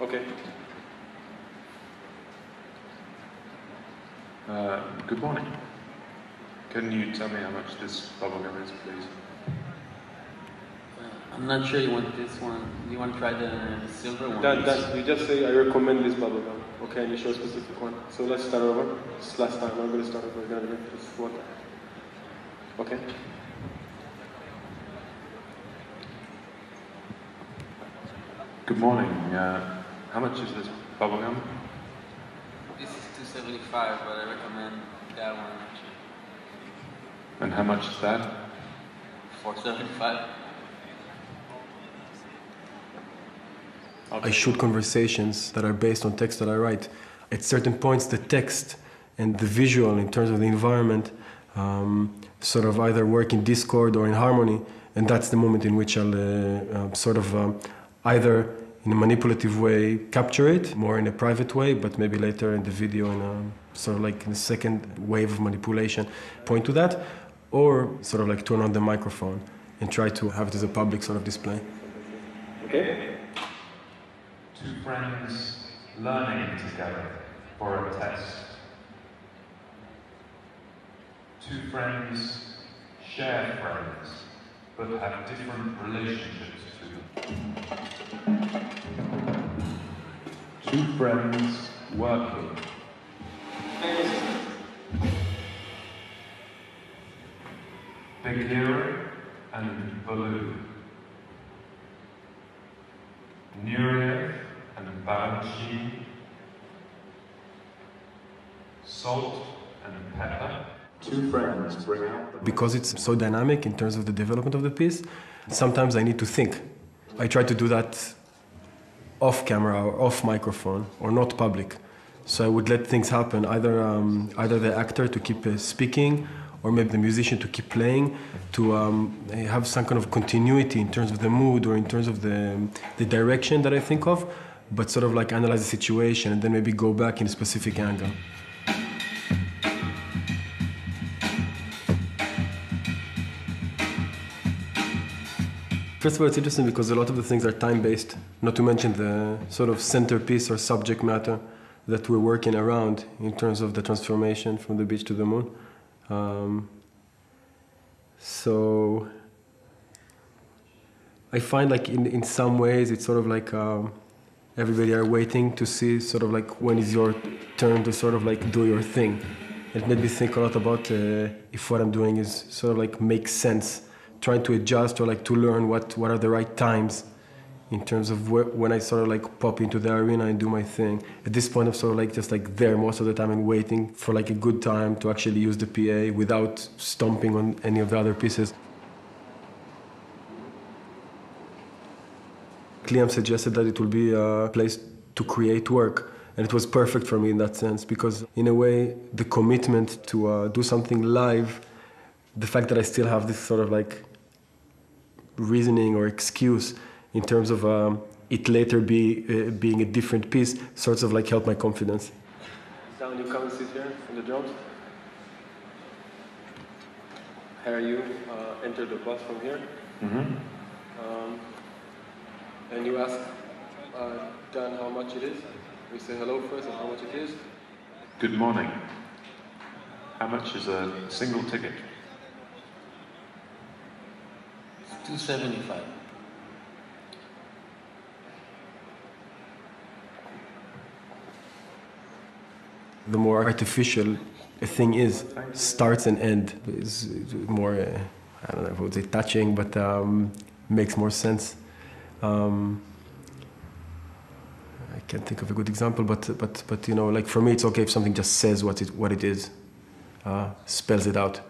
Okay. Good morning. Can you tell me how much this bubblegum is, please? I'm not sure you want this one. You want to try the silver one? Dan, you just say, I recommend this bubblegum. Okay, and you show a specific one. So let's start over. This last time, I'm going to start over again. This one. Okay. Good morning. How much is this bubblegum? This is $2.75, but I recommend that one actually. And how much is that? $4.75. I shoot conversations that are based on text that I write. At certain points, the text and the visual, in terms of the environment, sort of either work in discord or in harmony, and that's the moment in which I'll either in a manipulative way capture it, more in a private way, but maybe later in the video in a sort of like in the second wave of manipulation point to that, or sort of like turn on the microphone and try to have it as a public sort of display. Okay. Two friends learning together for a test. Two friends share friends, but have different relationships to them. Two friends working. Big Uri and Baloo. Uri and Baranchi. Salt and pepper. Two friends bring out. Because it's so dynamic in terms of the development of the piece, sometimes I need to think. I try to do that off camera or off microphone or not public. So I would let things happen, either the actor to keep speaking, or maybe the musician to keep playing, to have some kind of continuity in terms of the mood or in terms of the direction that I think of, but sort of like analyze the situation and then maybe go back in a specific angle. First of all, it's interesting because a lot of the things are time-based, not to mention the sort of centerpiece or subject matter that we're working around in terms of the transformation from the beach to the moon. So I find like in some ways it's sort of like everybody are waiting to see sort of like when is your turn to sort of like do your thing. It made me think a lot about if what I'm doing is sort of like makes sense, trying to adjust or like to learn what are the right times in terms of when I sort of like pop into the arena and do my thing. At this point I'm sort of like just like there most of the time and waiting for like a good time to actually use the PA without stomping on any of the other pieces. Liam suggested that it will be a place to create work, and it was perfect for me in that sense because in a way the commitment to do something live, the fact that I still have this sort of like reasoning or excuse in terms of it later being a different piece, sorts of like help my confidence. Down, you come and sit here in the drums. Here you enter the bus from here. Mm-hmm. And you ask Dan how much it is. We say hello first and how much it is. Good morning. How much is a single ticket? $2.75. The more artificial a thing is, starts and end is more, I don't know if I would say touching, but makes more sense. I can't think of a good example, but you know, like for me, it's okay if something just says what it is, spells it out.